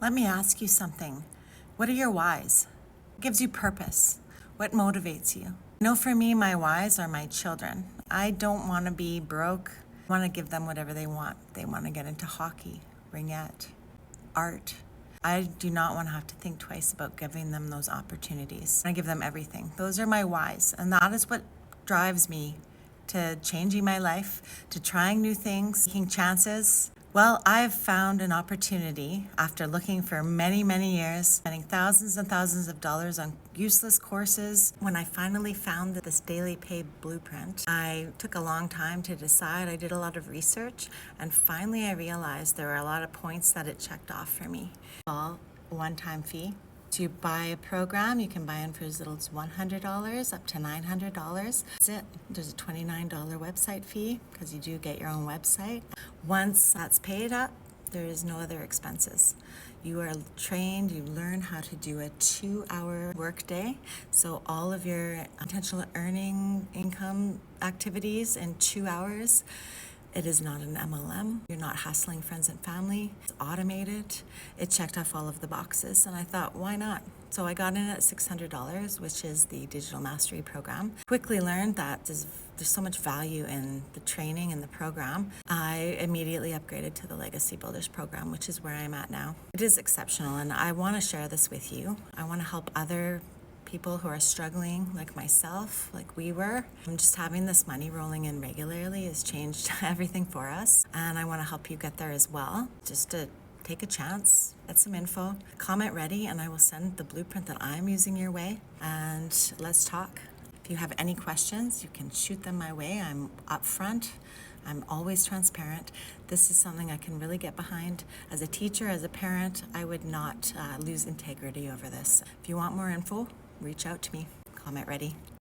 Let me ask you something. What are your whys? What gives you purpose? What motivates you? I know for me, my whys are my children. I don't want to be broke. I want to give them whatever they want. They want to get into hockey, ringette, art. I do not want to have to think twice about giving them those opportunities. I give them everything. Those are my whys, and that is what drives me to changing my life, to trying new things, taking chances. Well, I've found an opportunity after looking for many, many years, spending thousands and thousands of dollars on useless courses. When I finally found this daily pay blueprint, I took a long time to decide. I did a lot of research, and finally I realized there were a lot of points that it checked off for me. All one-time fee. To buy a program, you can buy in for as little as $100 up to $900. That's it. There's a $29 website fee because you do get your own website. Once that's paid up, there is no other expenses. You are trained, you learn how to do a 2-hour workday. So all of your potential earning income activities in 2 hours. It is not an MLM. You're not hassling friends and family. It's automated. It checked off all of the boxes, and I thought, why not? So I got in at $600, which is the Digital Mastery Program. Quickly learned that there's so much value in the training and the program. I immediately upgraded to the Legacy Builders Program, which is where I'm at now. It is exceptional, and I want to share this with you. I want to help other people who are struggling like myself, like we were. And just having this money rolling in regularly has changed everything for us. And I want to help you get there as well. Just to take a chance, get some info, comment ready, and I will send the blueprint that I'm using your way. And let's talk. If you have any questions, you can shoot them my way. I'm upfront. I'm always transparent. This is something I can really get behind. As a teacher, as a parent, I would not lose integrity over this. If you want more info, reach out to me. Comment ready.